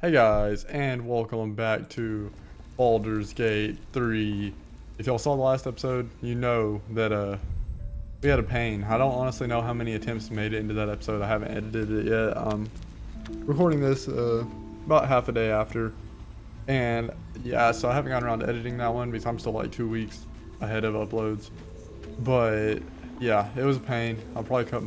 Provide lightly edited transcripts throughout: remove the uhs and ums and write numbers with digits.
Hey guys, and welcome back to Baldur's Gate 3. If y'all saw the last episode, you know that we had a pain. I don't honestly know how many attempts made it into that episode. I haven't edited it yet. I'm recording this about half a day after. And yeah, so I haven't gotten around to editing that one because I'm still like 2 weeks ahead of uploads. But yeah, it was a pain. I'll probably cut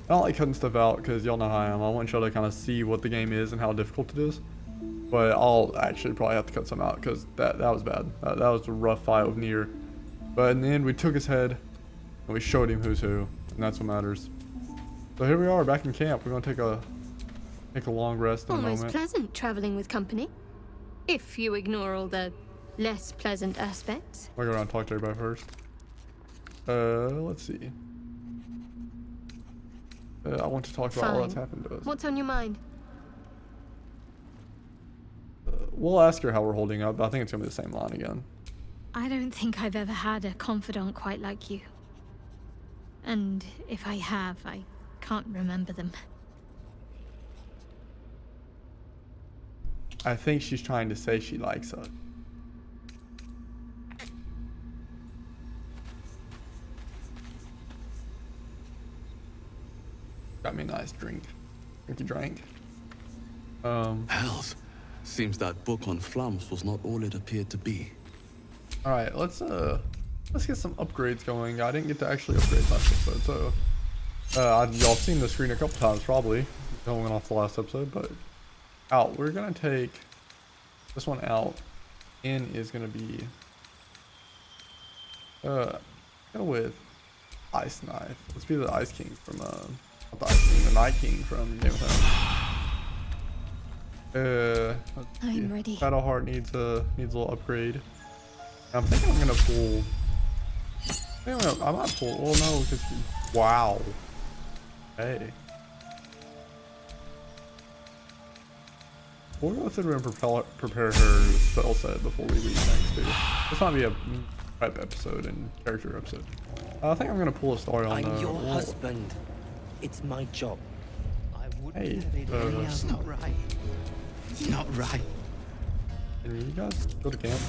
I don't like cutting stuff out because y'all know how I am. I want y'all to kind of see what the game is and how difficult it is. But I'll actually probably have to cut some out because that was bad. That was a rough fight with Nier. But in the end, we took his head and we showed him who's who, and that's what matters. So here we are, back in camp. We're gonna take a long rest in a moment. Almost pleasant traveling with company, if you ignore all the less pleasant aspects. I'll go around and talk to everybody first. Let's see. I want to talk about all that's happened to us. What's on your mind? We'll ask her how we're holding up, but I think it's gonna be the same line again. I don't think I've ever had a confidant quite like you. And if I have, I can't remember them. I think she's trying to say she likes us. Got me a nice drink. Drank. Hells. Seems that book on flams was not all it appeared to be. Alright, let's get some upgrades going. I didn't get to actually upgrade last episode, so y'all seen the screen a couple times probably going off the last episode, but we're gonna take this one out. In is gonna be go with Ice Knife. Let's be the Ice King from not the Ice King, the Night King from Game of Thrones. I'm ready. Battleheart needs a little upgrade. I'm thinking I'm gonna pull. I might pull. Well, no, because wow. Hey. We'll go through and prepare her spell set before we leave next too. This might be a prep episode and character episode. I think I'm gonna pull a story on. I'm your husband. It's my job. I wouldn't Hey, have it any It's not right. Not right. Can you guys go to camp?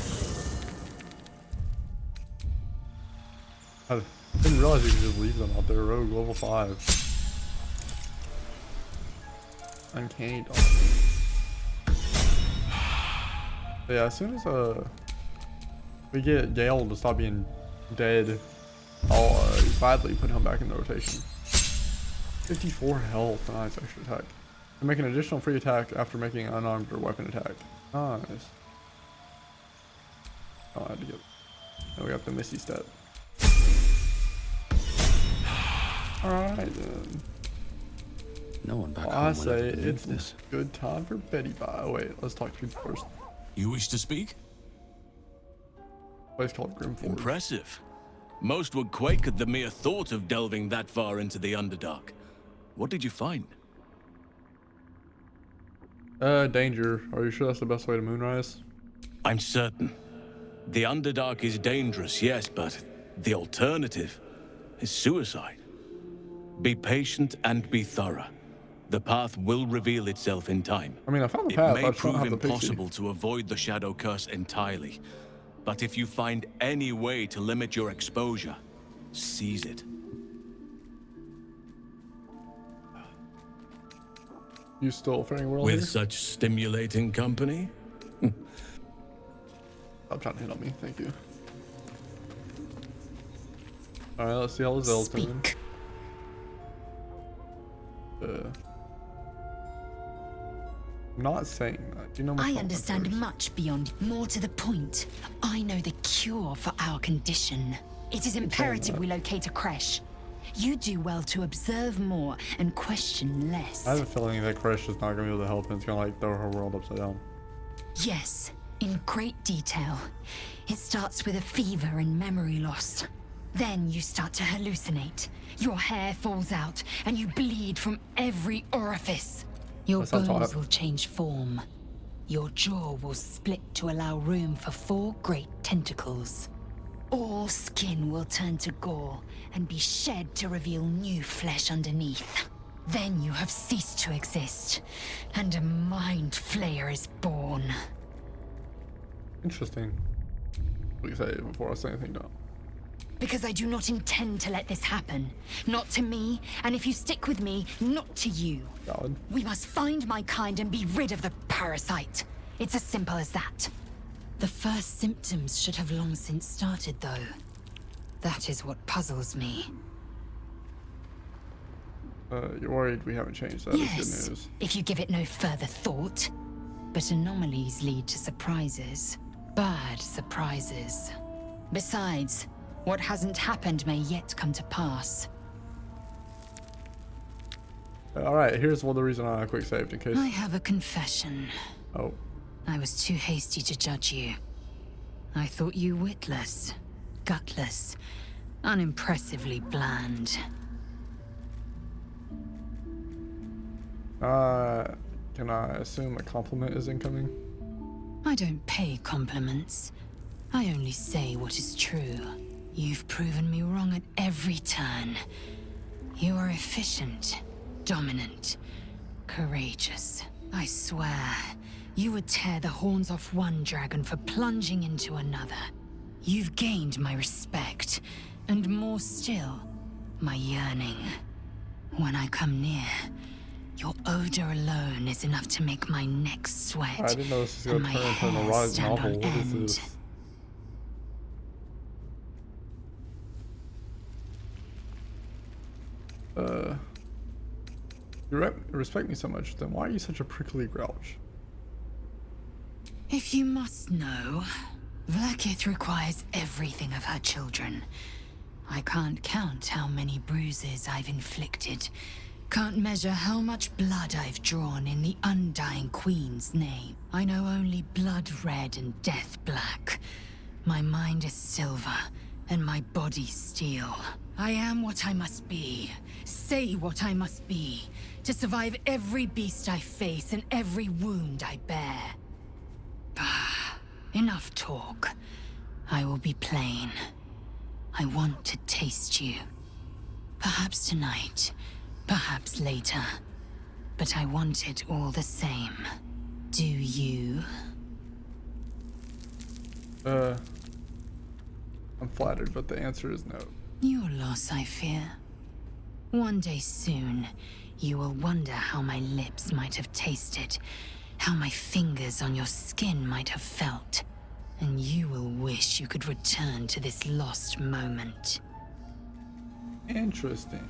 I didn't realize you could just leave them out there. Rogue level 5. Uncanny dog. But yeah, as soon as we get Gale to stop being dead, I'll gladly put him back in the rotation. 54 health, nice extra attack. You make an additional free attack after making an unarmed or weapon attack. Nice. Oh, I had to get. Now we got the Misty Step. Alright then. No one back Well, home I will say ever believe it's this. a good time for Betty Bye. Oh, wait, let's talk to you first. You wish to speak? Place called Grimforge. Impressive. Most would quake at the mere thought of delving that far into the Underdark. What did you find? Danger. Are you sure that's the best way to Moonrise? I'm certain. The Underdark is dangerous, yes, but the alternative is suicide. Be patient and be thorough. The path will reveal itself in time. I mean, I found the It path. I may just don't prove have the pixie. impossible to avoid the Shadow Curse entirely, but if you find any way to limit your exposure, seize it. You still faring well With here? such stimulating company? Stop trying to hit on me. Thank you. Alright, let's see how the Zell's doing. Speak. I'm not saying that. You know my I comments understand first. much beyond. More to the point, I know the cure for our condition. It is imperative we locate a creche. You do well to observe more and question less. I have a feeling that Crash is not gonna be able to help, and it's gonna like throw her world upside down. Yes, in great detail. It starts with a fever and memory loss. Then you start to hallucinate. Your hair falls out and you bleed from every orifice. Your That sounds bones hot. will change form. Your jaw will split to allow room for 4 great tentacles. All skin will turn to gore and be shed to reveal new flesh underneath. Then you have ceased to exist, and a mind flayer is born. Interesting. What do you say before I say anything down? Because I do not intend to let this happen. Not to me, and if you stick with me, not to you. Valid. We must find my kind and be rid of the parasite. It's as simple as that. The first symptoms should have long since started, though. That is what puzzles me. You're worried we haven't changed that. Is good news. If you give it no further thought. But anomalies lead to surprises. Bad surprises. Besides, what hasn't happened may yet come to pass. Alright, here's the reason I quick saved in case. I have a confession. Oh. I was too hasty to judge you. I thought you witless, gutless, unimpressively bland. Can I assume a compliment is incoming? I don't pay compliments. I only say what is true. You've proven me wrong at every turn. You are efficient, dominant, courageous. I swear, you would tear the horns off one dragon for plunging into another. You've gained my respect, and more still, my yearning. When I come near, your odor alone is enough to make my neck sweat. I didn't know this was and going my to turn into an hair erotic stand novel. on What is end. this? You respect me so much, then why are you such a prickly grouch? If you must know, Vlaakith requires everything of her children. I can't count how many bruises I've inflicted. Can't measure how much blood I've drawn in the undying Queen's name. I know only blood red and death black. My mind is silver, and my body steel. I am what I must be, say what I must be, to survive every beast I face and every wound I bear. Bah, enough talk. I will be plain. I want to taste you. Perhaps tonight, perhaps later. But I want it all the same. Do you? I'm flattered, but the answer is no. Your loss, I fear. One day soon, you will wonder how my lips might have tasted, how my fingers on your skin might have felt, and you will wish you could return to this lost moment. Interesting.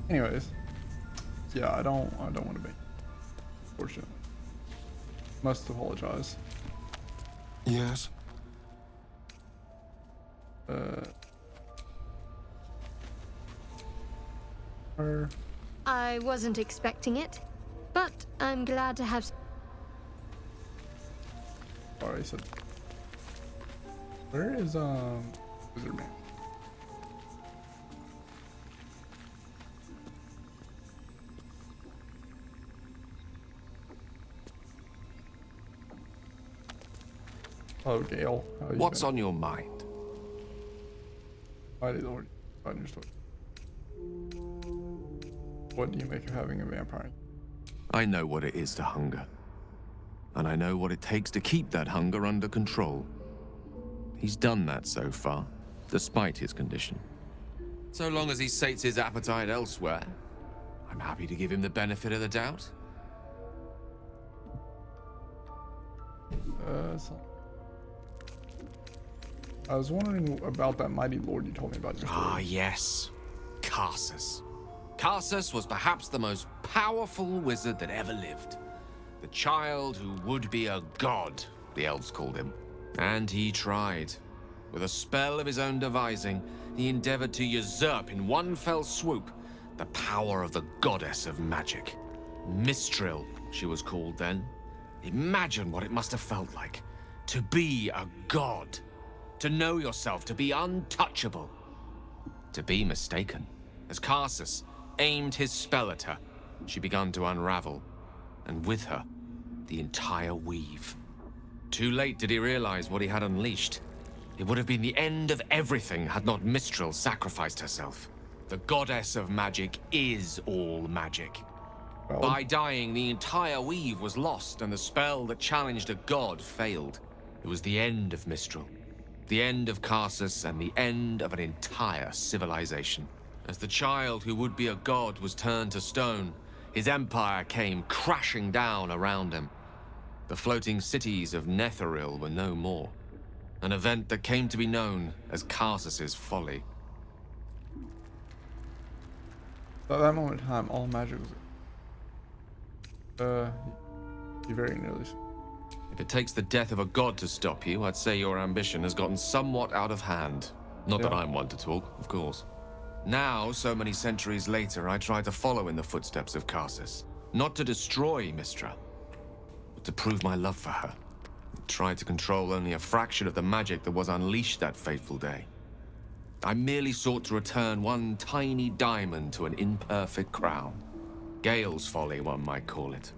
Anyways, yeah, I don't want to be. Unfortunately, must apologize. Yes. I wasn't expecting it, but I'm glad to have. Sorry, I said. Where is Wizard Man? Oh, Gale. How you What's been? on your mind? Mighty Lord, understood. What do you make of having a vampire? I know what it is to hunger. And I know what it takes to keep that hunger under control. He's done that so far, despite his condition. So long as he sates his appetite elsewhere, I'm happy to give him the benefit of the doubt. So I was wondering about that mighty lord you told me about. Ah, yes. Karsus. Karsus was perhaps the most powerful wizard that ever lived. The child who would be a god, the elves called him. And he tried. With a spell of his own devising, he endeavored to usurp in one fell swoop the power of the goddess of magic. Mistril, she was called then. Imagine what it must have felt like. To be a god. To know yourself, to be untouchable. To be mistaken. As Karsus aimed his spell at her, she began to unravel. And with her, the entire weave. Too late did he realize what he had unleashed. It would have been the end of everything had not Mistral sacrificed herself. The goddess of magic is all magic. Well, By dying, the entire weave was lost, and the spell that challenged a god failed. It was the end of Mistral, the end of Karsus, and the end of an entire civilization. As the child who would be a god was turned to stone, his empire came crashing down around him. The floating cities of Netheril were no more. An event that came to be known as Karsus's folly. at that moment in time, all magic was. You very nearly. If it takes the death of a god to stop you, I'd say your ambition has gotten somewhat out of hand. Not that Yeah. I'm one to talk, of course. Now, so many centuries later, I try to follow in the footsteps of Karsus. Not to destroy Mistra, but to prove my love for her. Try to control only a fraction of the magic that was unleashed that fateful day. I merely sought to return one tiny diamond to an imperfect crown. Gale's folly, one might call it.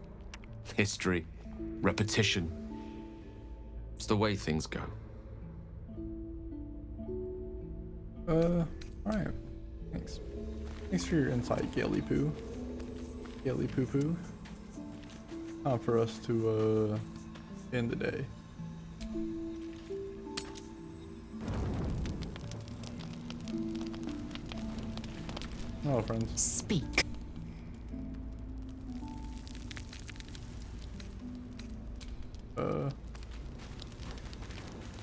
History, repetition. It's the way things go. Alright. Thanks. Thanks for your insight, Gaily Poo. Gaily Poo Poo. Time for us to, end the day. Hello, friends. Speak.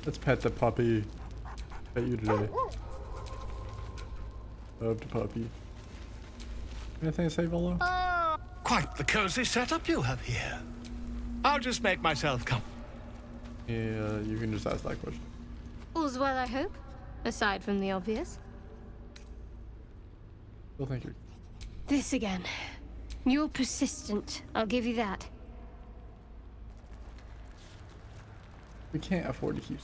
Let's pet the puppy. Pet you today. Love the puppy. Anything to say, Volo? Quite the cozy setup you have here. I'll just make myself come. Yeah, you can just ask that question. All's well, I hope. Aside from the obvious. Well, thank you. This again. You're persistent, I'll give you that. We can't afford to keep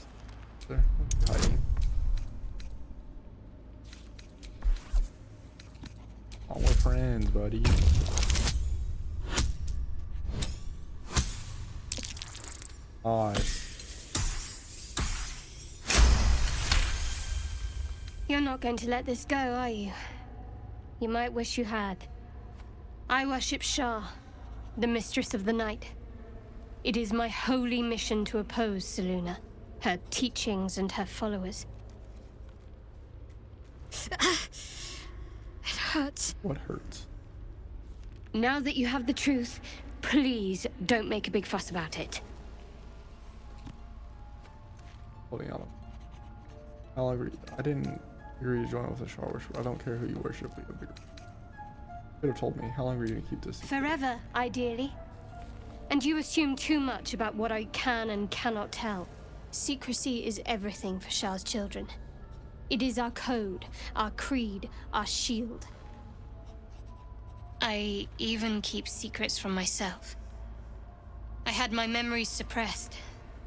there. Hiding. Oh, we're friends, buddy. Nice. You're not going to let this go, are you? You might wish you had. I worship Shah, the mistress of the night. It is my holy mission to oppose Selûne, her teachings and her followers. It hurts. What hurts? Now that you have the truth, please don't make a big fuss about it. Holding on. How long agree? I didn't agree to join with the Shah worship. I don't care who you worship. You could have told me. How long were you gonna keep this? Forever, ideally. And you assume too much about what I can and cannot tell. Secrecy is everything for Shah's children. It is our code, our creed, our shield. I even keep secrets from myself. I had my memories suppressed,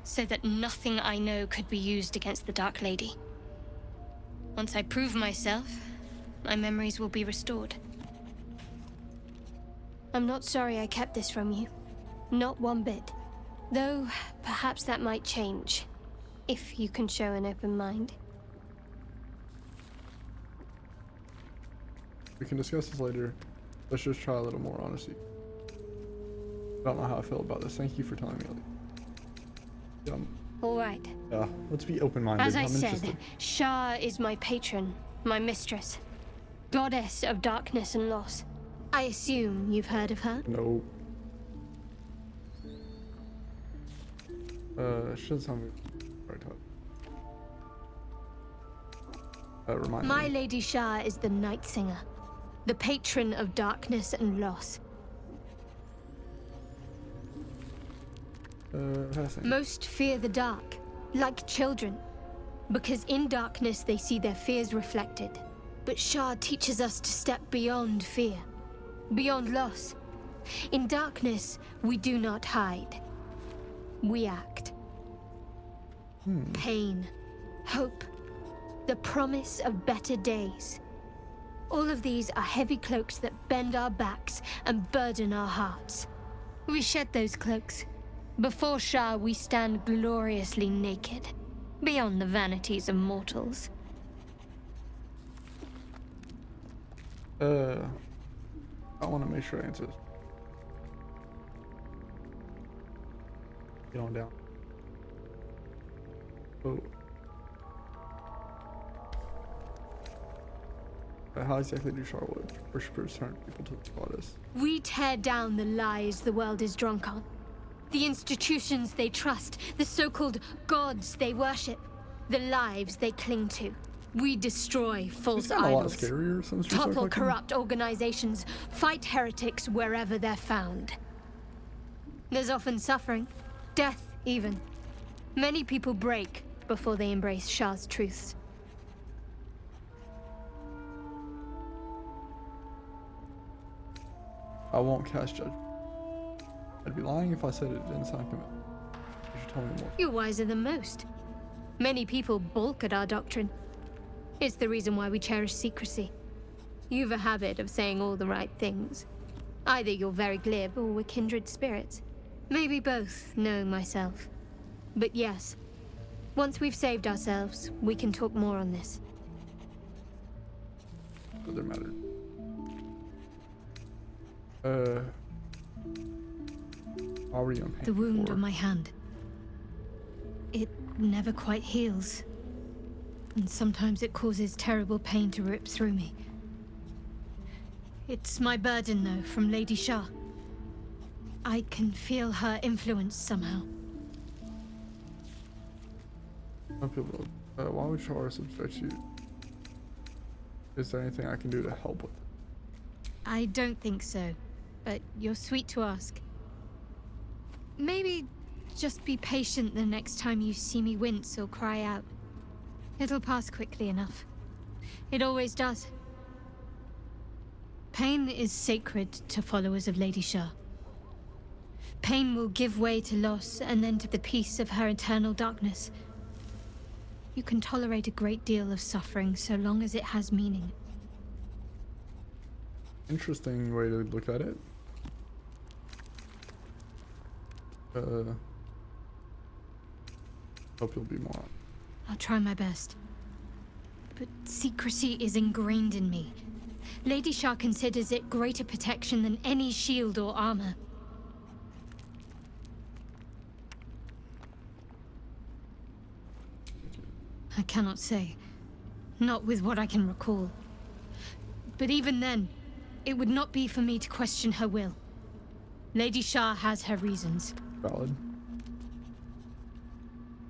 so that nothing I know could be used against the Dark Lady. Once I prove myself, my memories will be restored. I'm not sorry I kept this from you. Not one bit. Though, perhaps that might change, if you can show an open mind. We can discuss this later. Let's just try a little more honesty. I don't know how I feel about this. Thank you for telling me. All right. Yeah, let's be open-minded. As I I'm said, interested. Shah is my patron, my mistress. Goddess of darkness and loss. I assume you've heard of her? No. Should sound right up. Remind My me. Lady Shah is the Night Singer, the patron of darkness and loss. Fascinating. Most fear the dark, like children, because in darkness they see their fears reflected. But Shah teaches us to step beyond fear, beyond loss. In darkness, we do not hide. We act. Pain, hope, the promise of better days. All of these are heavy cloaks that bend our backs and burden our hearts. We shed those cloaks, Before Shah, we stand gloriously naked, beyond the vanities of mortals. I want to make sure I answer this. Get on down. Oh. How exactly do Charlotte worshippers turn people to the goddess? We tear down the lies the world is drunk on. The institutions they trust, the so-called gods they worship, the lives they cling to. We destroy false A lot idols, scarier since we started topple talking. corrupt organizations, fight heretics wherever they're found. There's often suffering, death even. Many people break before they embrace Shah's truths. I won't cast judgment. I'd be lying if I said it didn't sound convincing. You should tell me more. You're wiser than most. Many people balk at our doctrine. It's the reason why we cherish secrecy. You've a habit of saying all the right things. Either you're very glib or we're kindred spirits. Maybe both, knowing myself. But yes, once we've saved ourselves, we can talk more on this. Doesn't matter. Already on pain The wound before. on my hand. It never quite heals. And sometimes it causes terrible pain to rip through me. It's my burden, though, from Lady Shah. I can feel her influence somehow. Some people, why would Char subject you? Is there anything I can do to help with it? I don't think so, but you're sweet to ask. Maybe just be patient the next time you see me wince or cry out. It'll pass quickly enough. It always does. Pain is sacred to followers of Lady Shah. Pain will give way to loss and then to the peace of her eternal darkness. You can tolerate a great deal of suffering so long as it has meaning. Interesting way to look at it. Hope you'll be more. I'll try my best. But secrecy is ingrained in me. Lady Shah considers it greater protection than any shield or armor. I cannot say. Not with what I can recall. But even then, it would not be for me to question her will. Lady Shah has her reasons. Valid.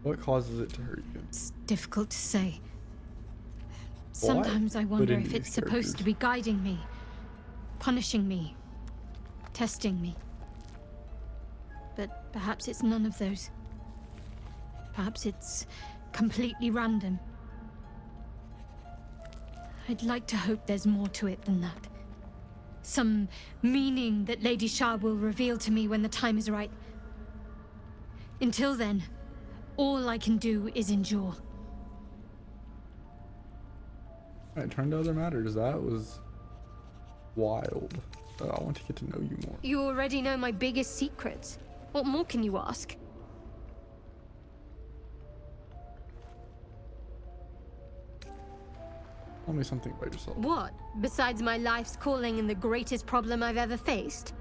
What causes it to hurt you? It's difficult to say. Sometimes I Put wonder in if these it's supposed characters. to be guiding me, punishing me, testing me. But perhaps it's none of those. Perhaps it's completely random. I'd like to hope there's more to it than that. Some meaning that Lady Shah will reveal to me when the time is right. Until then, all I can do is endure. Alright, turn to other matters. That was wild. I want to get to know you more. You already know my biggest secrets. What more can you ask? Tell me something about yourself. What? Besides my life's calling and the greatest problem I've ever faced?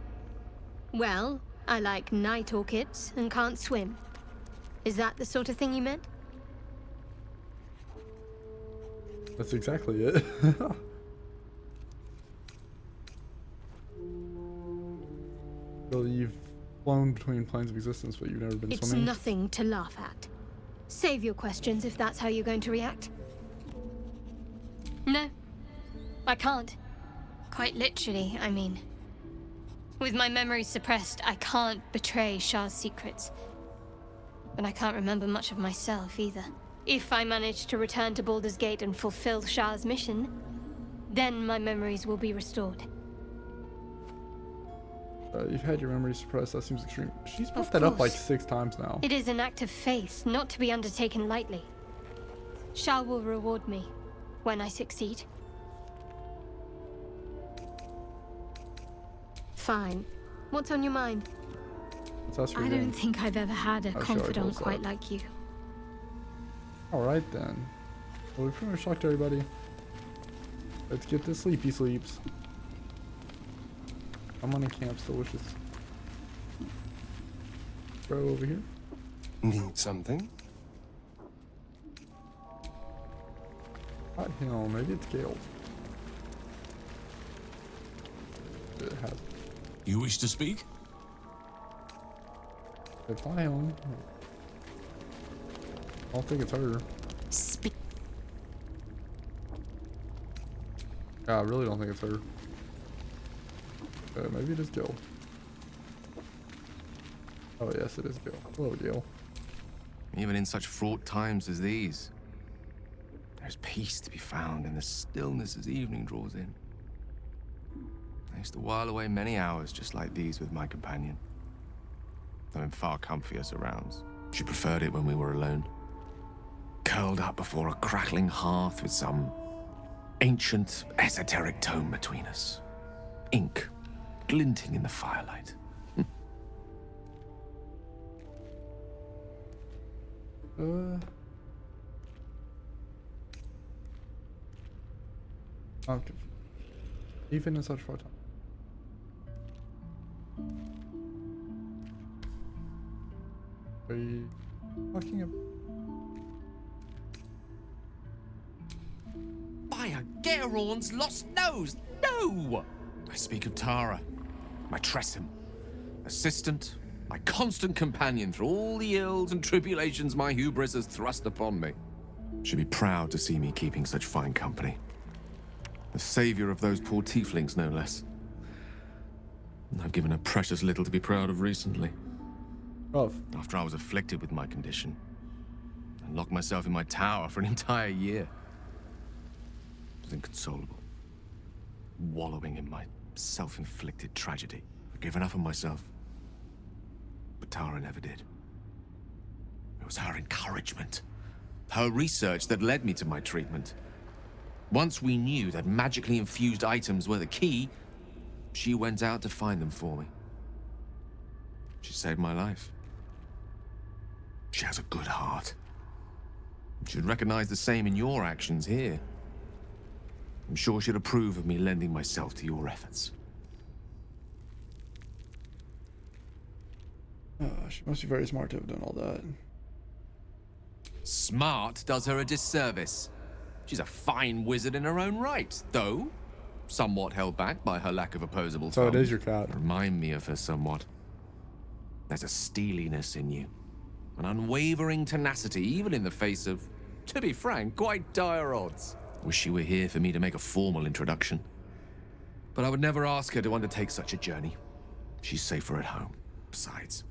Well, I like night orchids and can't swim. Is that the sort of thing you meant? That's exactly it. Well, you've flown between planes of existence, but you've never been It's swimming. nothing to laugh at. Save your questions if that's how you're going to react. No, I can't. Quite literally, I mean. With my memory suppressed, I can't betray Shah's secrets. But I can't remember much of myself either. If I manage to return to Baldur's Gate and fulfill Shah's mission, then my memories will be restored. You've had your memory suppressed. That seems extreme. She's brought Of that up like course. 6 times now. It is an act of faith, not to be undertaken lightly. Shah will reward me when I succeed. Fine. What's on your mind? That's your I game. don't think I've ever had a I'll show you confidant what's quite up. like you. Alright then. Well, we pretty much talked to everybody. Let's get the sleepy sleeps. I'm gonna camp delicious. Bro over here. Need something? Not him, maybe it's Gale. It has. You wish to speak? It's not him. I don't think it's her. Speak. Yeah, I really don't think it's her. Maybe it is Gil. Oh yes, it is Gil. Hello, Gil. Even in such fraught times as these, there's peace to be found in the stillness as evening draws in. I used to while away many hours just like these with my companion, though in far comfier surrounds. She preferred it when we were alone, curled up before a crackling hearth with some ancient, esoteric tome between us. Ink glinting in the firelight. I'm confused. Even in such short time. Are you talking about? By a Garon's lost nose! No! I speak of Tara, my Tressym, assistant, my constant companion through all the ills and tribulations my hubris has thrust upon me. She'd be proud to see me keeping such fine company. The savior of those poor tieflings, no less. And I've given her precious little to be proud of recently. Rough. After I was afflicted with my condition, and locked myself in my tower for an entire year. I was inconsolable, wallowing in my self-inflicted tragedy. I'd given up on myself. But Tara never did. It was her encouragement, her research that led me to my treatment. Once we knew that magically infused items were the key, she went out to find them for me. She saved my life. She has a good heart. She'd recognize the same in your actions here. I'm sure she'd approve of me lending myself to your efforts. She must be very smart to have done all that. Smart does her a disservice. She's a fine wizard in her own right, though somewhat held back by her lack of opposable So it thumbs. is your cat. Remind me of her somewhat. There's a steeliness in you, an unwavering tenacity, even in the face of, to be frank, quite dire odds. Wish she were here for me to make a formal introduction. But I would never ask her to undertake such a journey. She's safer at home. Besides,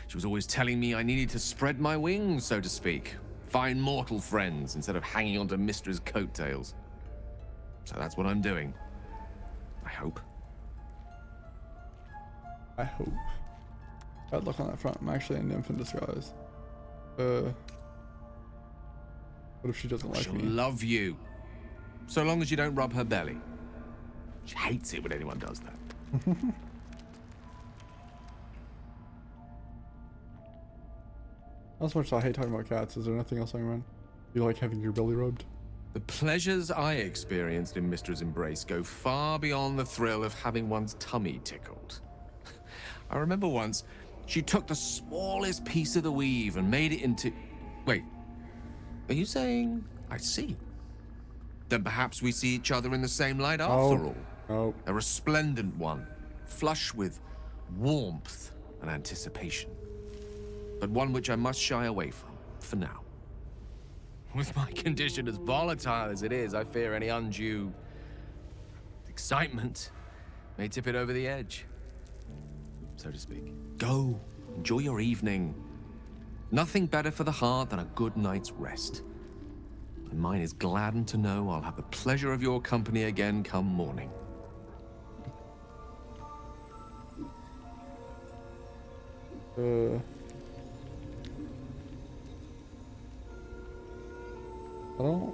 she was always telling me I needed to spread my wings, so to speak. Find mortal friends instead of hanging onto Mistra's coattails. So that's what I'm doing. I hope. I hope. Bad luck on that front. I'm actually a nymph in disguise. What if she doesn't like She'll me? love you. So long as you don't rub her belly. She hates it when anyone does that. Not so much as I hate talking about cats. Is there nothing else going on? You like having your belly rubbed? The pleasures I experienced in Mistra's embrace go far beyond the thrill of having one's tummy tickled. I remember once, she took the smallest piece of the weave and made it into... Wait, are you saying I see? Then perhaps we see each other in the same light after all. Oh. A resplendent one, flush with warmth and anticipation. But one which I must shy away from, for now. With my condition as volatile as it is, I fear any undue excitement may tip it over the edge, so to speak. Go, enjoy your evening. Nothing better for the heart than a good night's rest. And mine is gladdened to know I'll have the pleasure of your company again come morning. I don't.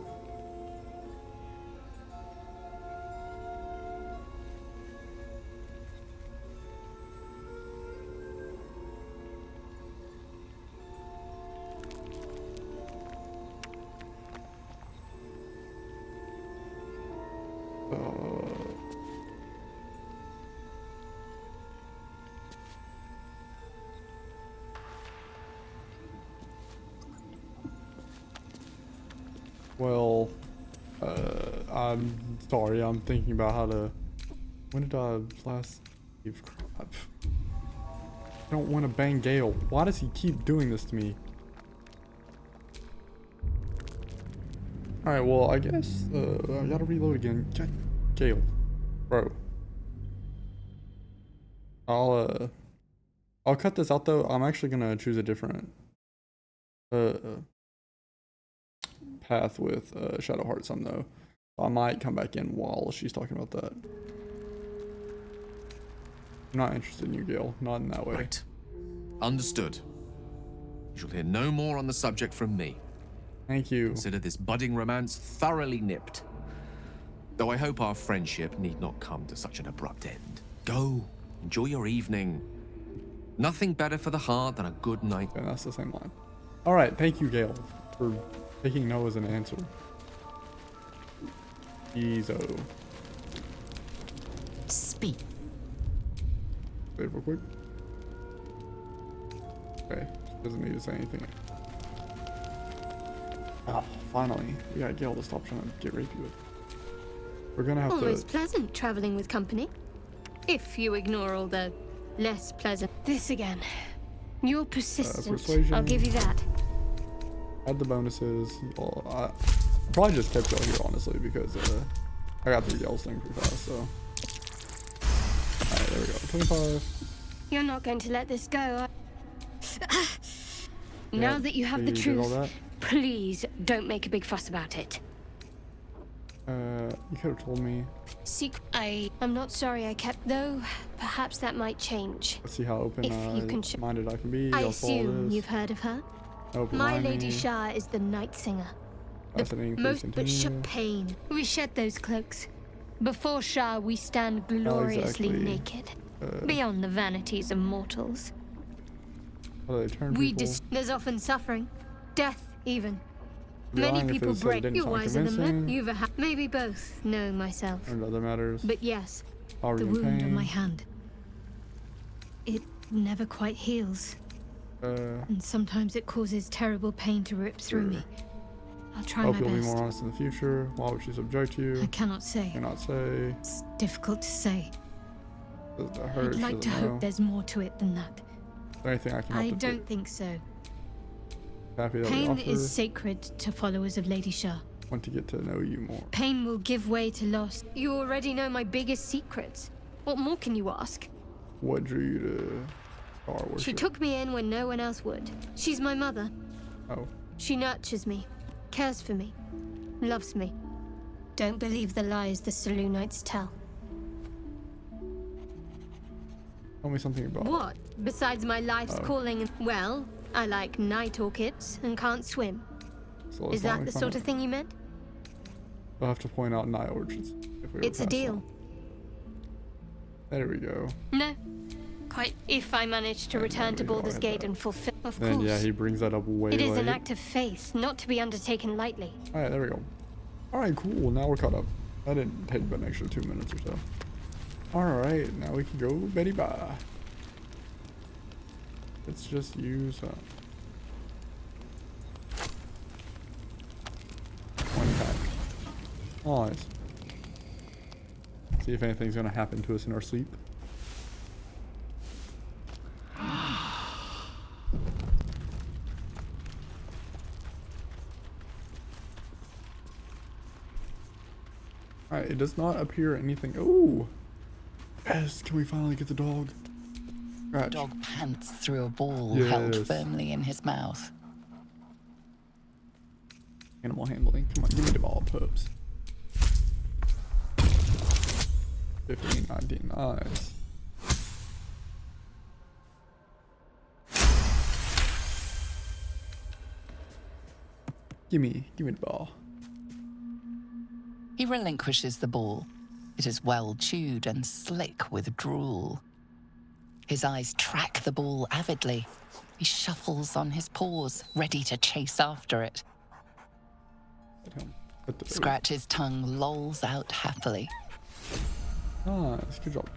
I'm sorry. I'm thinking about how to. When did I last leave? Crap. I don't want to bang Gale. Why does he keep doing this to me? Alright, well, I guess I gotta reload again. God, Gale. Bro. I'll cut this out though. I'm actually gonna choose a different path with Shadow Heart Sun though. I might come back in while she's talking about that. I'm not interested in you, Gale. Not in that way. Right. Understood. You shall hear no more on the subject from me. Thank you. Consider this budding romance thoroughly nipped. Though I hope our friendship need not come to such an abrupt end. Go. Enjoy your evening. Nothing better for the heart than a good night. And that's the same line. Alright, thank you, Gale, for taking no as an answer. Eezo. Speak. Wait real quick. Okay, doesn't need to say anything. Oh, finally. We got Gale to stop trying to get rapey with. We're gonna have Almost to... pleasant traveling with company. If you ignore all the less pleasant. This again. You're persistent. Persuasion. I'll give you that. Add the bonuses. Well, I probably just kept y'all here, honestly, because I got through Gale's thing pretty fast, so... Alright, there we go. 25. You're not going to let this go. Now Yeah, that you have the you did all truth, that? please don't make a big fuss about it. You could have told me. I'm not sorry I kept, though perhaps that might change. Let's see how open If you can minded I can be. I Y'all saw assume this. you've heard of her. Nope, My remind Lady me. Shah is the night singer. Fascinating, please Most but continue. pain. We shed those cloaks. Before Shah, we stand gloriously exactly. naked, beyond the vanities of mortals. How do they turn We people? there's often suffering, death even. I'd be Many lying if it people said it break. didn't You're sound wiser than convincing. me. Maybe both. Know myself. And other matters. But yes, Are The you in wound pain? on my hand. It never quite heals, and sometimes it causes terrible pain to rip through me. I'll try Hope my you'll be best. more honest in the future. Why would she subject I you? cannot say. Cannot say. It's difficult to say. Does that hurt? I'd like to Doesn't know. hope there's more to it than that. Is there anything I can help I to don't think so. happy that we Pain offer. is sacred to followers of Lady Shah. Want to get to know you more. pain will give way to loss. You already know my biggest secrets. What more can you ask? What drew you to Star Worship? She took me in when no one else would. She's my mother. Oh. She nurtures me, cares for me, loves me. Don't believe the lies the Selûnites tell. Tell me something about What? Besides my life's calling, well, I like night orchids and can't swim. So Is that the sort of thing you meant? I'll have to point out night orchards. If we It's a pass deal. on. There we go. No. Quite. If I manage to return to we go Baldur's ahead Gate then. and fulfill. Of Then course. yeah, he brings that up way It is late. an act of faith, not to be undertaken lightly. Alright, there we go. Alright, cool. Now we're caught up. That didn't take but an extra 2 minutes or so. Alright, now we can go Betty Bye. Let's just use one pack. Nice. See if anything's gonna happen to us in our sleep. Alright, it does not appear anything. Oh! Yes, can we finally get the dog? Scratch. Dog pants through a ball Yes. held firmly in his mouth. Animal handling. Come on, give me the ball, pups. 15, 19, nice. Give me the ball. He relinquishes the ball. It is well chewed and slick with drool. His eyes track the ball avidly. He shuffles on his paws, ready to chase after it. Let him put the Scratch's tongue lolls out happily. Nice, good job.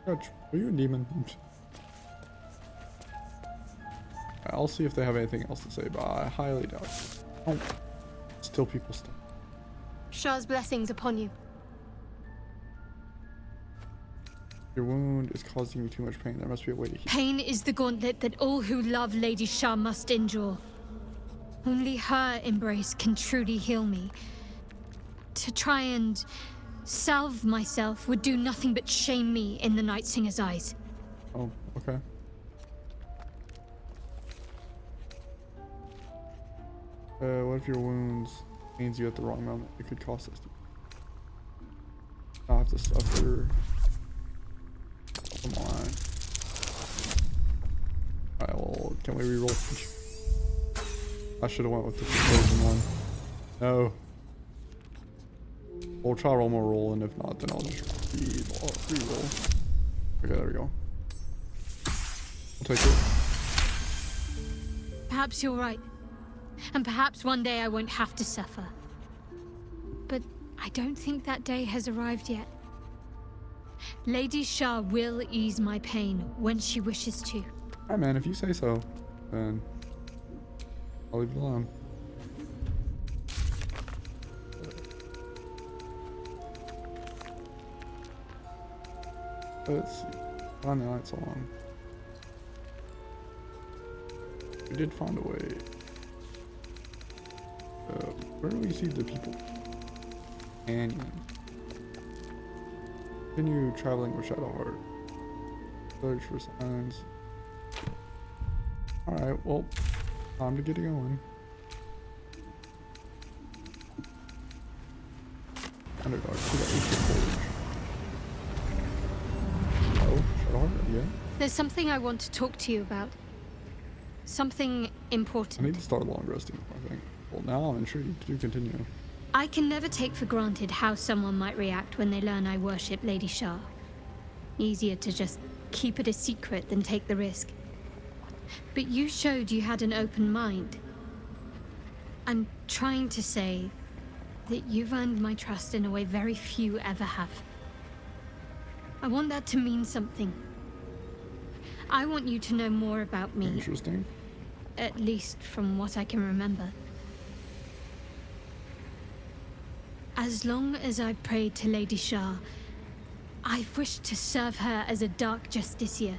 Scratch, are you a demon? I'll see if they have anything else to say, but I highly doubt it. Oh, still people stuff. Shah's blessings upon you. Your wound is causing you too much pain. There must be a way to heal. Pain is the gauntlet that all who love Lady Shah must endure. Only her embrace can truly heal me. To try and salve myself would do nothing but shame me in the Night Singer's eyes. Oh, okay. What if your wounds pains you at the wrong moment? It could cost us. I'll have to suffer. Come on. Alright, well, can we reroll? I should have went with the frozen one. No. We'll try one more roll, and if not, then I'll just reroll. Okay, there we go. I'll take it. Perhaps you're right. And perhaps one day I won't have to suffer. But I don't think that day has arrived yet. Lady Shah will ease my pain when she wishes to. Alright, man, if you say so, then I'll leave it alone. Let's see. Find the night song. We did find a way. Where do we see the people? Canyon. Continue traveling with Shadowheart. Search for signs. Alright, well, time to get it going. Underdog, we got 8 foliage. Oh, Shadowheart, yeah? There's something I want to talk to you about. Something important. I need to start long resting, I think. Well, now I'm intrigued. Do continue. I can never take for granted how someone might react when they learn I worship Lady Shah. Easier to just keep it a secret than take the risk. But you showed you had an open mind. I'm trying to say that you've earned my trust in a way very few ever have. I want that to mean something. I want you to know more about me. Interesting. At least from what I can remember. As long as I've prayed to Lady Shah, I've wished to serve her as a dark justiciar.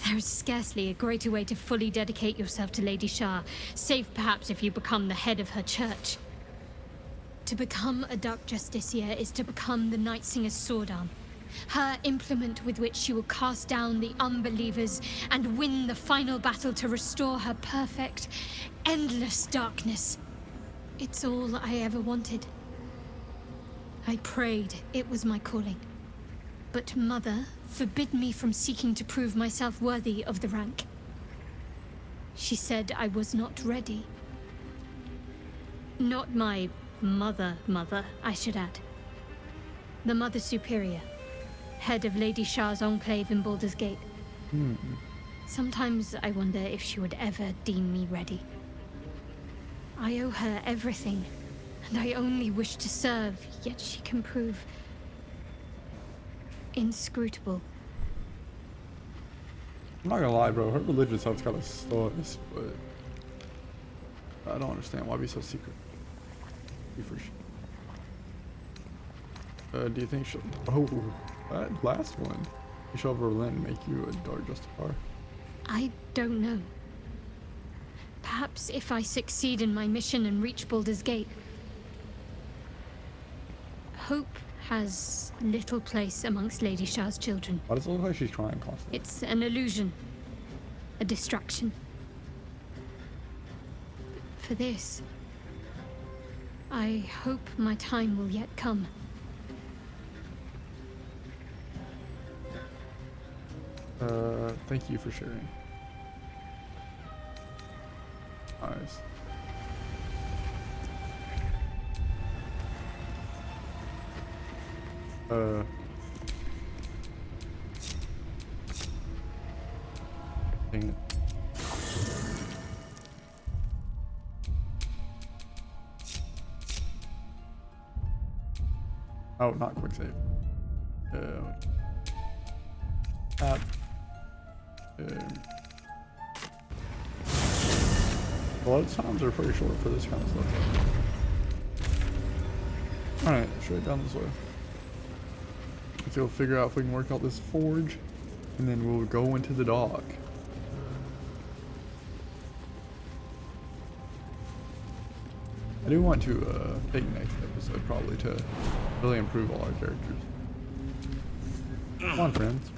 There is scarcely a greater way to fully dedicate yourself to Lady Shah, save perhaps if you become the head of her church. To become a dark justiciar is to become the Night Singer's sword arm, her implement with which she will cast down the unbelievers and win the final battle to restore her perfect, endless darkness. It's all I ever wanted. I prayed it was my calling. But Mother forbid me from seeking to prove myself worthy of the rank. She said I was not ready. Not my mother, I should add. The Mother Superior, head of Lady Shah's enclave in Baldur's Gate. Sometimes I wonder if she would ever deem me ready. I owe her everything, and I only wish to serve, yet she can prove inscrutable. I'm not gonna lie, bro. Her religion sounds kind of sus, but I don't understand why be so secret. Be for sure. Do you think she'll? Oh, that last one. She'll relent and make you a dark justifier. I don't know. Perhaps if I succeed in my mission and reach Baldur's Gate. Hope has little place amongst Lady Shah's children. Why does it look like she's crying constantly? It's an illusion. A distraction. For this, I hope my time will yet come. Thank you for sharing. Nice. Dang it. Oh, not quick save. Tap. Load times are pretty short for this kind of stuff. Alright, straight down this way. Let's go figure out if we can work out this forge, and then we'll go into the dock. I do want to take next episode probably to really improve all our characters. Come on, friends.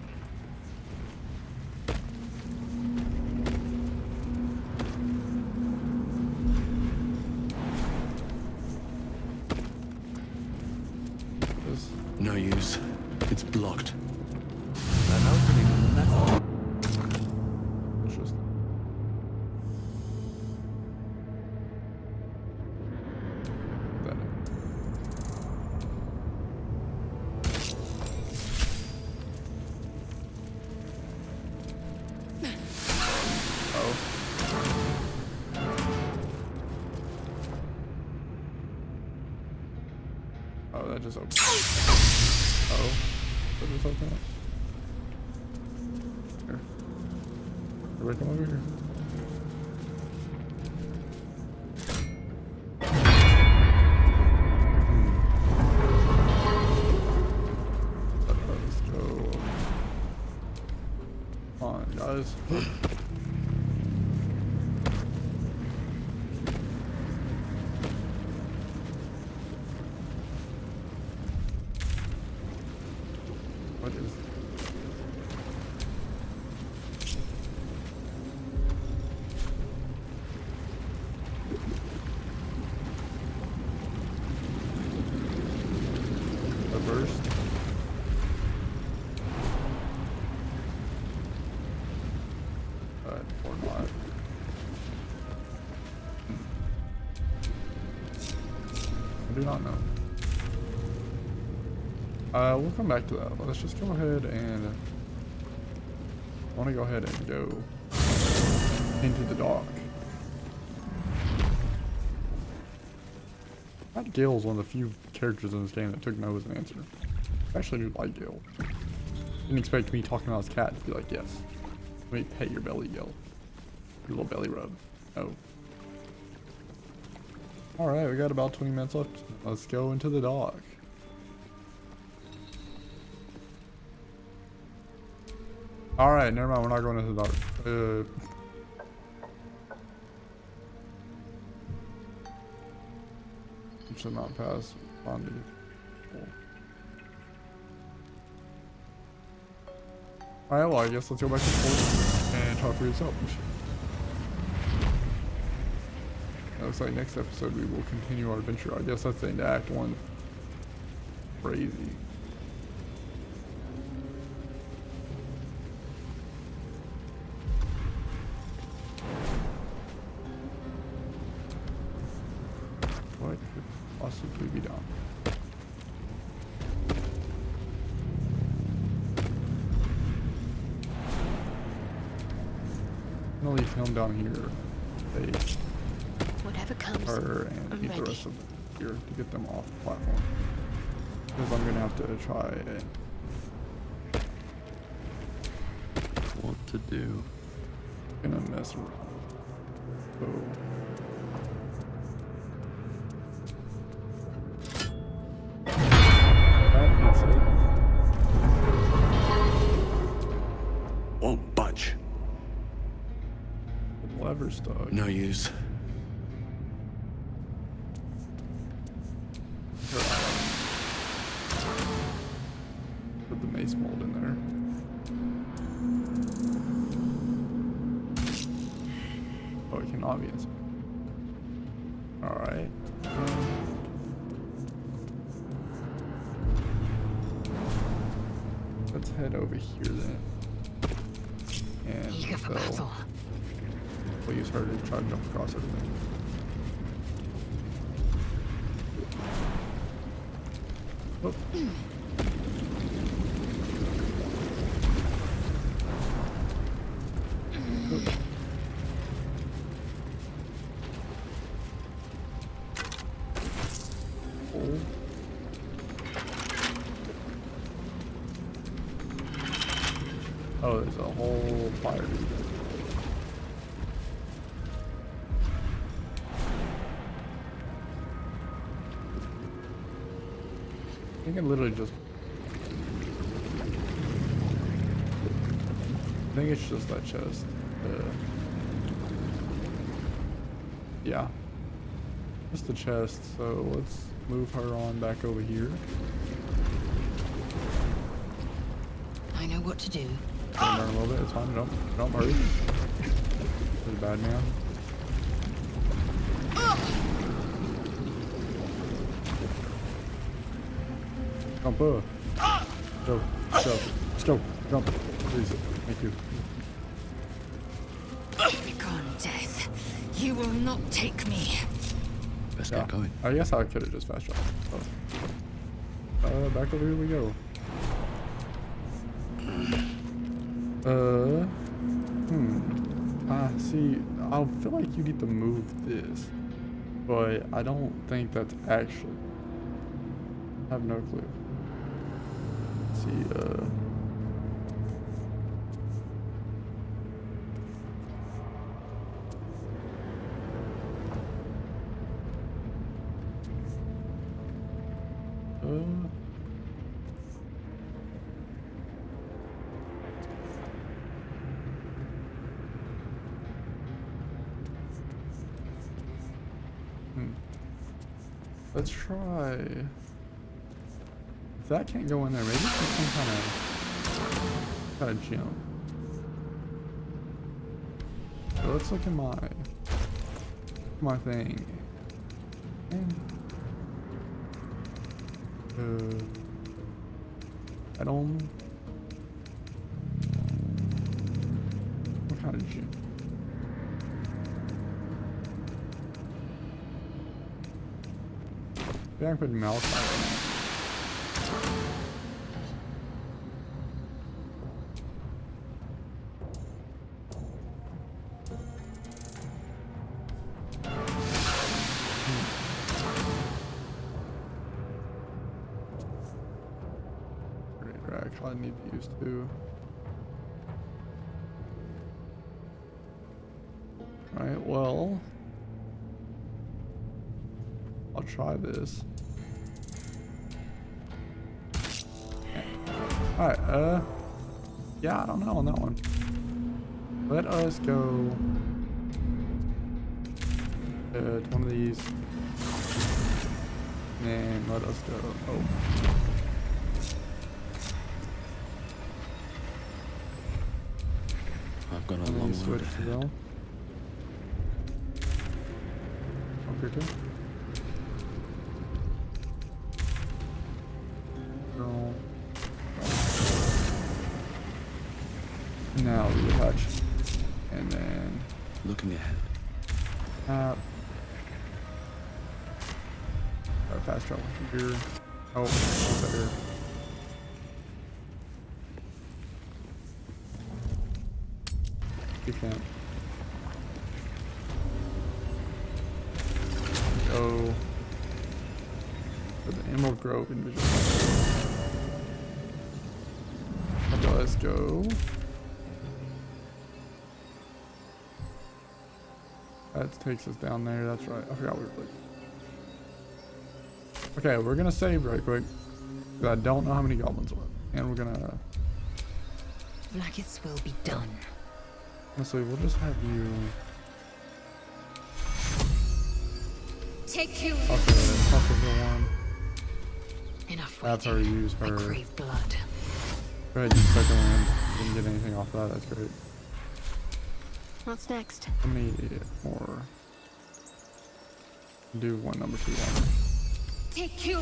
No use. It's blocked. An opening in the metal. Interesting. That oh. Oh, that just opened. Oh, that just opened up. Here. Everybody come over here. Let's go. Come on, guys. What is a burst? Or not. I do not know. We'll come back to that. Let's just go ahead and I want to go ahead and go into the dock. That Gale is one of the few characters in this game that took no as an answer. I actually do like Gale. Didn't expect me talking about his cat to be like, yes. Let me pet your belly, Gale. Your little belly rub. Oh. Alright, we got about 20 minutes left. Let's go into the dock. Alright, never mind, we're not going into the dark. Should not pass bondage. Cool. Alright, well, I guess let's go back to the port and talk for yourself. It looks like next episode we will continue our adventure. I guess that's the end of Act 1. Crazy. What could possibly be done? I'm gonna leave him down here. Whatever comes, Her and I'm eat the ready. rest of them here to get them off the platform. Because I'm gonna have to try and What to do? gonna mess around. So that hits it. Won't budge. The lever stuck. No use. Put the mace mold in there. Oh, it cannot be inside. Alright. Let's head over here then. And Eager for so battle. we'll use her to try to jump across everything. Oh. Oh, there's a whole fire. I can literally just. I think it's just that chest. Yeah. Just the chest. So let's move her on back over here. I know what to do. Turn a little bit. It's fine. Don't hurry. There's a bad man. Jump. Go. Let's go. Jump. Please. Thank you. Begone, death. You will not take me. Let's get going. I guess I could have just fast traveled. Oh. Back over here we go. See, I feel like you need to move this, but I don't think that's actually. I have no clue. Let's see, let's try. If that can't go in there, maybe it's some kind of gym. So let's look at my thing. And I don't. What kind of gym? I can put Malachite in it. Drag, I need to use too. Alright, well, I'll try this. Alright, yeah, I don't know on that one. Let us go to one of these. And let us go. Oh. I've got a long road ahead. Up here too. No. Now we touch, and then looking ahead. Fast travel here. Oh, what's that here? You can't. Go to the Emerald Grove individual. Okay, let's go. That takes us down there. That's right. I forgot we were looking. Okay, we're gonna save right quick. I don't know how many goblins are left. And we're gonna. Blackets will be done. Honestly, we'll just have you. Take you. Also the one. Enough. Have her use her. I crave blood. Go ahead, use second one. Didn't get anything off that. That's great. What's next? How many more? Do one number 2 one. Take you.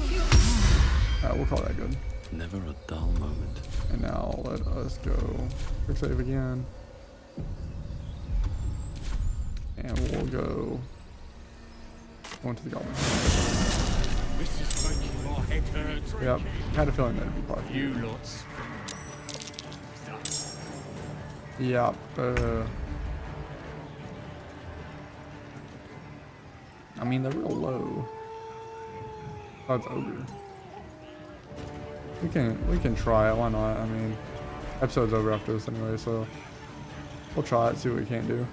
We'll call that good. Never a dull moment. And now let us go. Quick save again. And we'll go into the goblin. This is making my head hurt. Yep. Had a feeling that'd be quite a few. You lots. Yep. I mean, they're real low. Oh, it's ogre. We can try it. Why not? I mean, episode's over after this anyway, so we'll try it. See what we can do.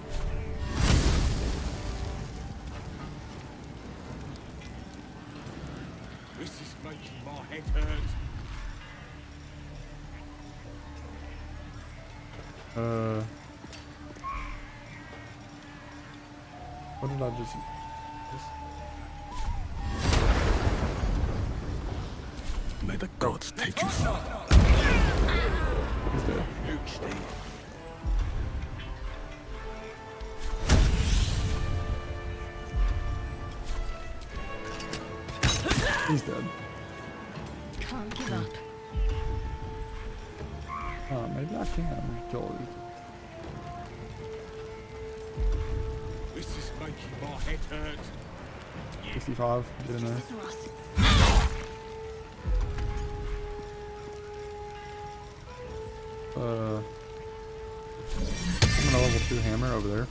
This is making my head hurt. What did I just... May the gods take you far. He's dead. He's dead. Can't give up. Maybe I can kill it. This is making my head hurt. 65, get in there. I'm gonna level 2 hammer over there.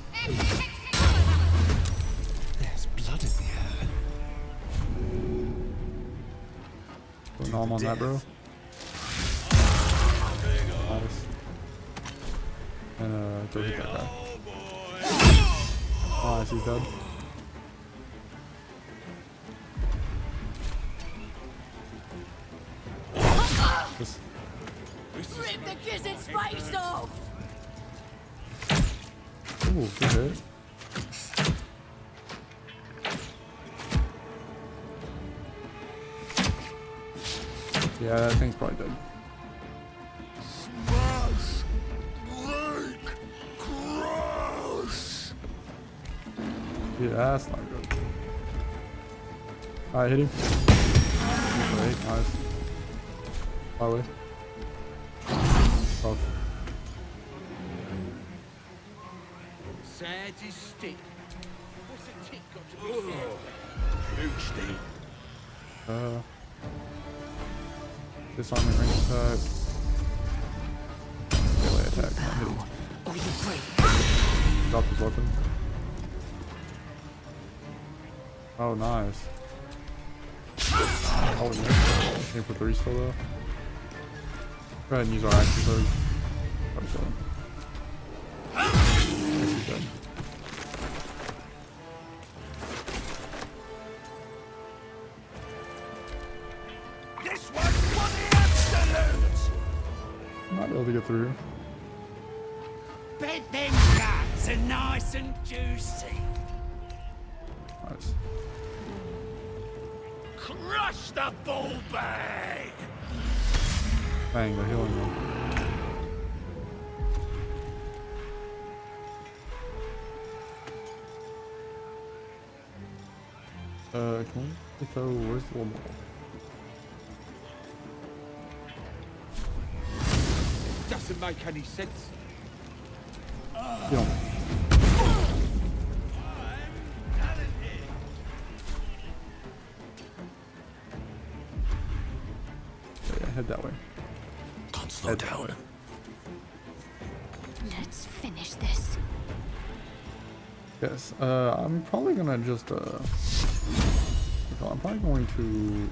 There's blood in the air. Put nom on that, bro. Nice. And go hit that guy. Nice, he's dead. Just Rip the gizzard's face off! ooh, good hit. Yeah, that thing's probably dead. Smash! Break! Crush! Yeah, that's not good. Alright, hit him. Great, nice. By the way. Tough. Sad as stick. What's a tick got to be said? Disarming range attack. Melee attack. Not hitting. Drop his weapon. Oh, nice. Oh, nice. Aim for 3 still though. Go ahead and use our action surge. Probably kill him. Guess he's dead. This one's for the absolute! Might be able to get through. Bet them guts are nice and juicy. Nice. Crush the ball bag! Bang, they're healing me. Can we throw, where's the little ball? Doesn't make any sense. Get on. Yeah, head that way. Can't slow Head that down. way. Let's finish this. Yes, I'm probably gonna just, I'm probably going to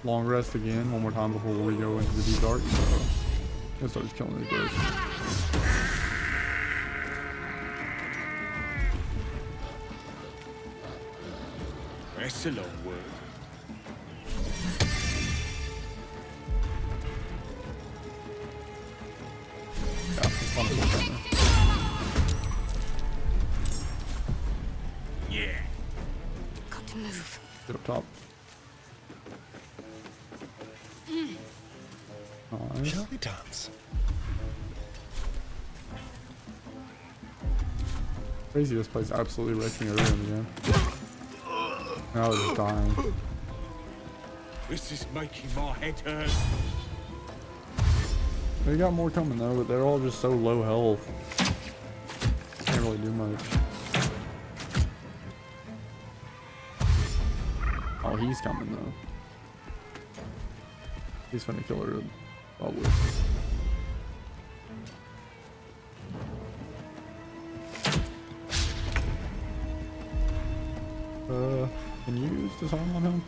long rest again one more time before we go into the deep dark, so I'm gonna start just killing these guys. That's a long word. Yeah, it's fun to look down there. Yeah. Got to move. Get up top. Nice. Shall we dance? Crazy, this place absolutely wrecking earlier in the game. Now they're just dying. This is making my head hurt. They got more coming though, but they're all just so low health. Can't really do much. Oh, he's coming though. He's finna kill her. Probably. Can you use disarm on him?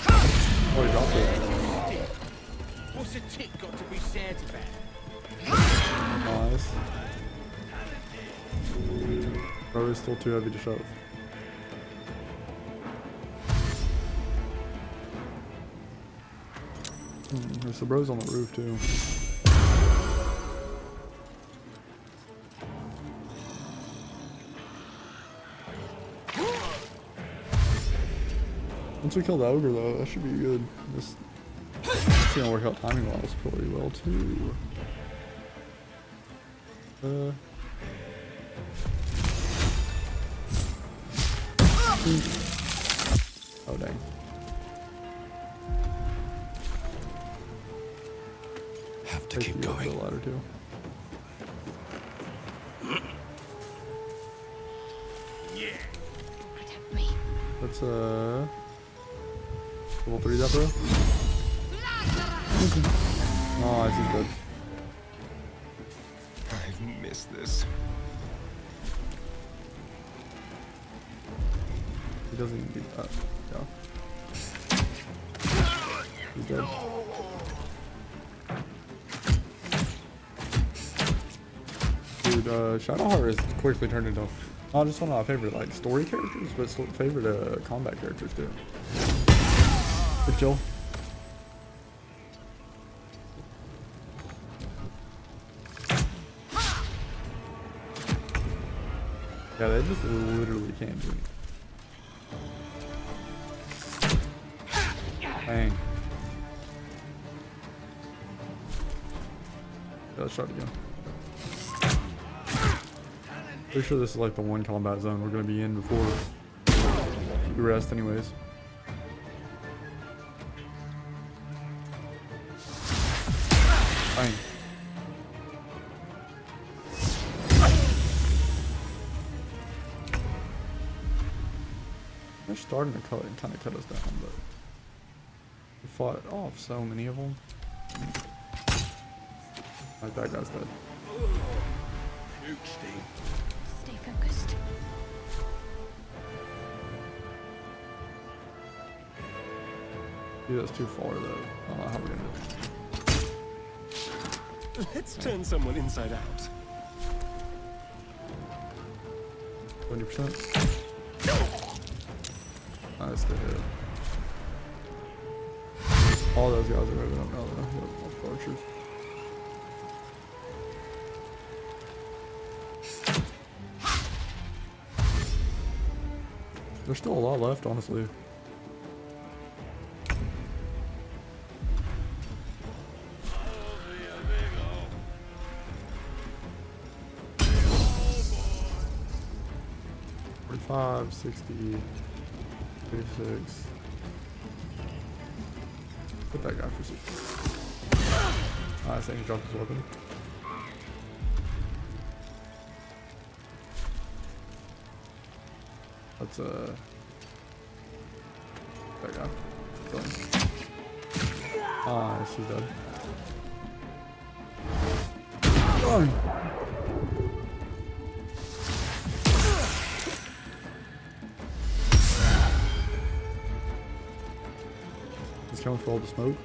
Oh, he dropped it. What's a tick got to be said about? Nice. Bro is still too heavy to shove. There's the bros on the roof too. Once we kill the ogre though, that should be good. This it's gonna work out timing wise pretty well too. Oh dang. Have to keep going. The ladder too. Protect me. Let's level 3 that bro. Oh, she's dead. I've missed this. He doesn't even beat that. Yeah. He's dead. Dude, Shadowheart is quickly turned into not just one of my favorite like story characters, but favorite combat characters too. Good kill. Yeah, they just literally can't do it. Dang. Yeah, let's try it again. Pretty sure this is like the one combat zone we're gonna be in before we rest anyways. Dang. They're starting to kind of cut us down, but we fought off so many of them. Like that guy's dead. Stay focused. Dude, that's too far though. I don't know how we're gonna do it. Let's turn someone inside out. 20%. Nice, good hit. All those guys are moving up now though. Yep, archers. There's still a lot left, honestly. $45, 60, 36. Put that guy for 60. I think he dropped his weapon. That's that guy. Done. Ah, she's dead. Done. He's coming for all the smoke.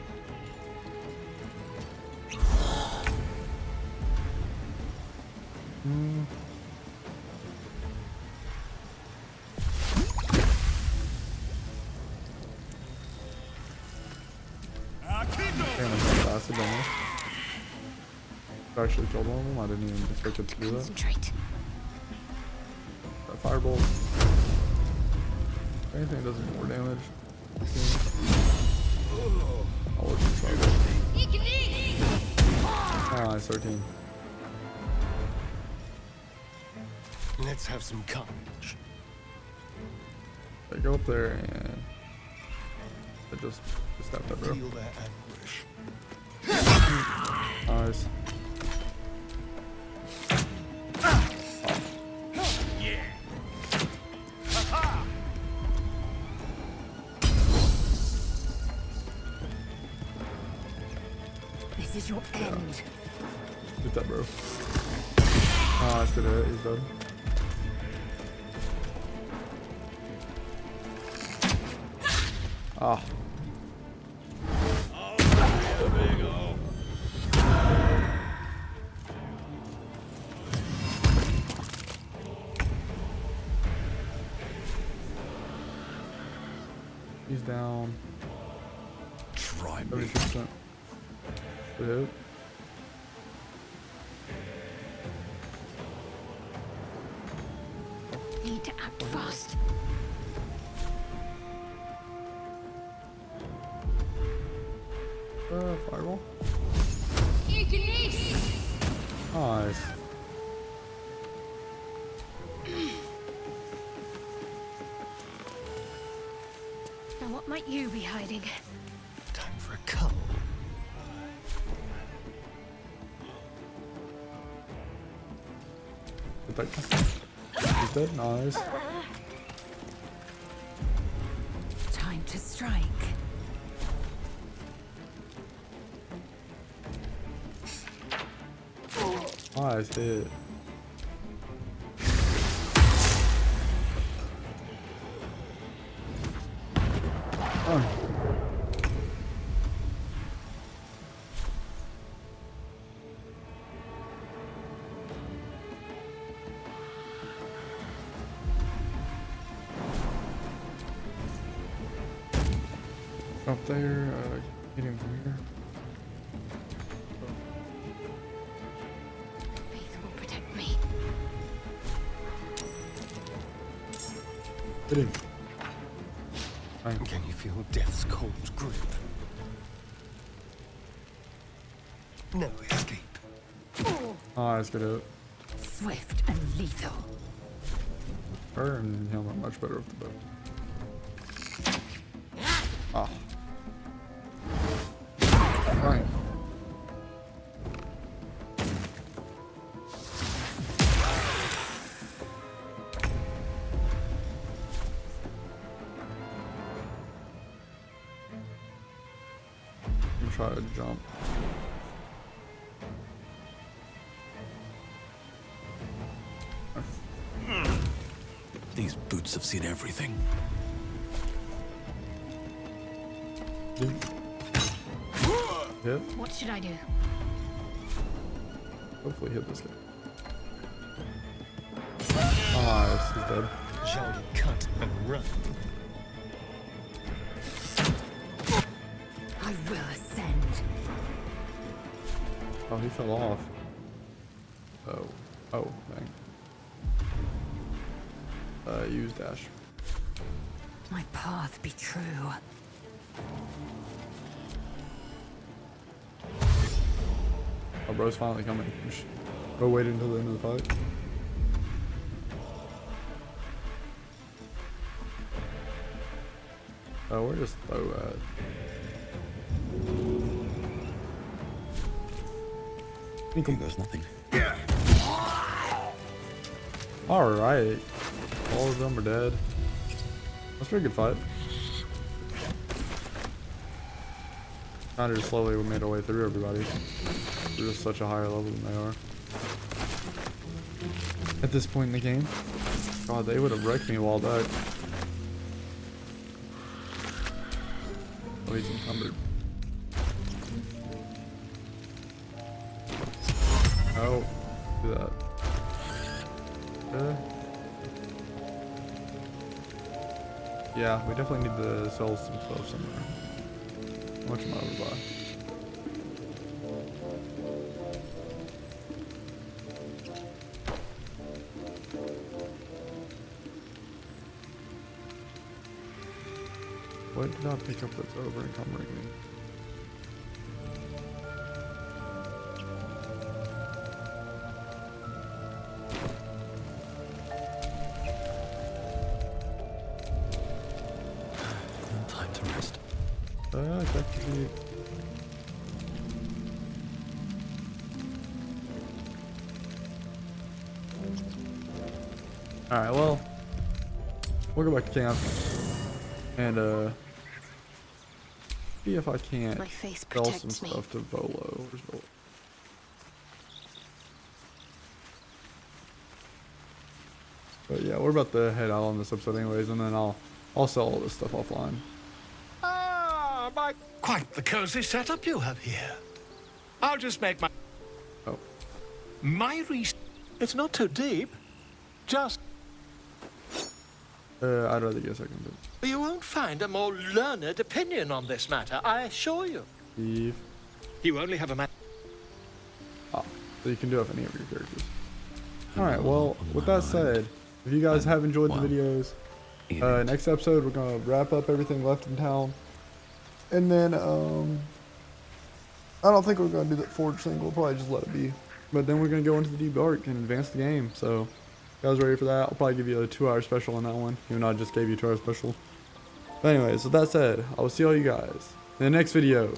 I actually killed one of them. I didn't even expect it to do that. Concentrate. That firebolt. If anything does more damage. I'll let you try that. Ah, nice 13. Let's have some courage. I go up there and I just stab that bro. Feel their anguish. Nice. This is your end. Get that bro. Ah, that's good hit. He's dead. Ah. He's down. Try me. 36%. Yep. Need to act fast. Fireball. Nice. Now what might you be hiding? Time for a cull. He's dead. Nice. Time to strike. Nice hit. Oh. Up there, hit him from here. Faith will protect me. Hit him. Fine. Can you feel death's cold grip? No escape. Nice, good hit. Swift and lethal. Her and him are much better with the bow. Ah. Fine. Try to jump. These boots have seen everything. Hit. What should I do? Hopefully hit this guy. Nice, he's dead. Jolly cut and run. I will ascend. Oh, he fell off. Oh. Oh, dang. Use dash. My path be true. Oh, bro's finally coming. Bro waited until the end of the fight. Oh, where does Tho at? Here goes nothing. Alright. All of them are dead. That's a pretty good fight. Kind of just slowly we made our way through everybody. We're just such a higher level than they are. At this point in the game. God, they would have wrecked me a while back. Oh, he's encumbered. Oh, do that. Yeah, we definitely need to sell some stuff somewhere. How much am I overbuy? What did I pick up that's over encumbering me? Time to rest. Actually. Alright, well, we'll go back to camp and see if I can't My faith sell some protects me. stuff to Volo. Where's Volo? But yeah, we're about to head out on this episode anyways, and then I'll sell all this stuff offline. Ah, quite the cozy setup you have here. I'll just make my... Oh. My It's not too deep. Just... I'd rather get a second bit. You won't find a more learned opinion on this matter, I assure you. Steve. You only have a man. Oh, so you can do it with any of your characters. Alright, well, with that said, if you guys have enjoyed the videos, next episode we're going to wrap up everything left in town. And then, I don't think we're going to do that forge thing. We'll probably just let it be. But then we're going to go into the deep dark and advance the game. So, you guys ready for that? I'll probably give you a 2-hour special on that one, even though I just gave you a 2-hour special. But anyways, with that said, I will see all you guys in the next video.